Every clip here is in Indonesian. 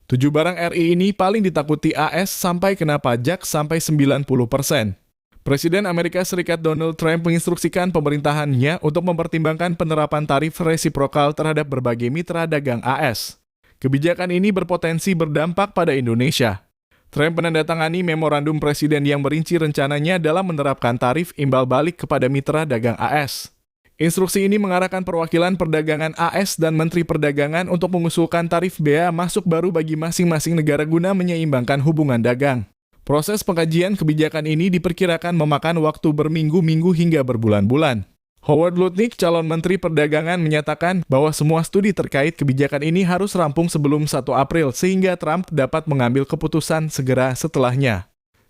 7 barang RI ini paling ditakuti AS sampai kena pajak sampai 90%. Presiden Amerika Serikat Donald Trump menginstruksikan pemerintahannya untuk mempertimbangkan penerapan tarif resiprokal terhadap berbagai mitra dagang AS. Kebijakan ini berpotensi berdampak pada Indonesia. Trump menandatangani memorandum presiden yang merinci rencananya dalam menerapkan tarif imbal balik kepada mitra dagang AS. Instruksi ini mengarahkan perwakilan perdagangan AS dan Menteri Perdagangan untuk mengusulkan tarif bea masuk baru bagi masing-masing negara guna menyeimbangkan hubungan dagang. Proses pengkajian kebijakan ini diperkirakan memakan waktu berminggu-minggu hingga berbulan-bulan. Howard Lutnick, calon Menteri Perdagangan, menyatakan bahwa semua studi terkait kebijakan ini harus rampung sebelum 1 April sehingga Trump dapat mengambil keputusan segera setelahnya.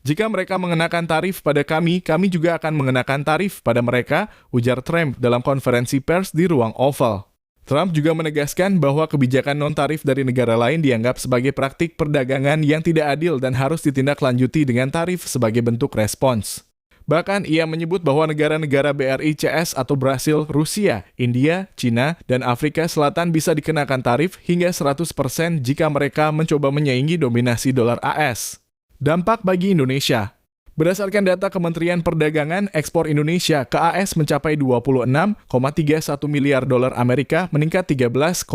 Jika mereka mengenakan tarif pada kami juga akan mengenakan tarif pada mereka, ujar Trump dalam konferensi pers di ruang Oval. Trump juga menegaskan bahwa kebijakan non-tarif dari negara lain dianggap sebagai praktik perdagangan yang tidak adil dan harus ditindaklanjuti dengan tarif sebagai bentuk respons. Bahkan ia menyebut bahwa negara-negara BRICS atau Brasil, Rusia, India, Cina, dan Afrika Selatan bisa dikenakan tarif hingga 100% jika mereka mencoba menyaingi dominasi dolar AS. Dampak bagi Indonesia. Berdasarkan data Kementerian Perdagangan, ekspor Indonesia ke AS mencapai 26,31 miliar dolar Amerika, meningkat 13,18%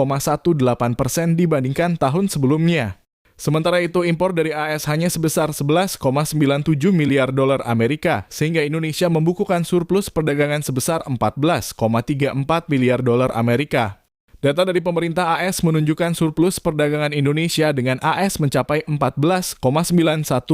dibandingkan tahun sebelumnya. Sementara itu, impor dari AS hanya sebesar 11,97 miliar dolar Amerika, sehingga Indonesia membukukan surplus perdagangan sebesar 14,34 miliar dolar Amerika. Data dari pemerintah AS menunjukkan surplus perdagangan Indonesia dengan AS mencapai 14,91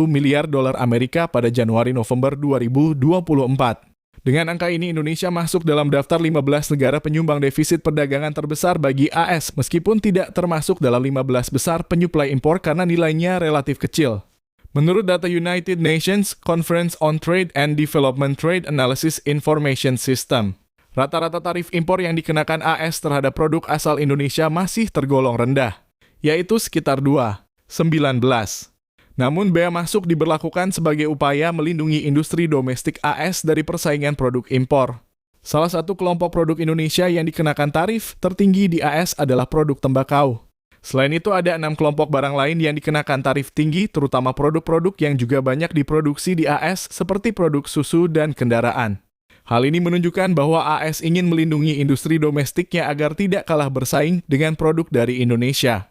miliar dolar Amerika pada Januari-November 2024. Dengan angka ini, Indonesia masuk dalam daftar 15 negara penyumbang defisit perdagangan terbesar bagi AS, meskipun tidak termasuk dalam 15 besar penyuplai impor karena nilainya relatif kecil. Menurut data United Nations Conference on Trade and Development Trade Analysis Information System, rata-rata tarif impor yang dikenakan AS terhadap produk asal Indonesia masih tergolong rendah, yaitu sekitar 2,19. Namun, bea masuk diberlakukan sebagai upaya melindungi industri domestik AS dari persaingan produk impor. Salah satu kelompok produk Indonesia yang dikenakan tarif tertinggi di AS adalah produk tembakau. Selain itu, ada 6 kelompok barang lain yang dikenakan tarif tinggi, terutama produk-produk yang juga banyak diproduksi di AS seperti produk susu dan kendaraan. Hal ini menunjukkan bahwa AS ingin melindungi industri domestiknya agar tidak kalah bersaing dengan produk dari Indonesia.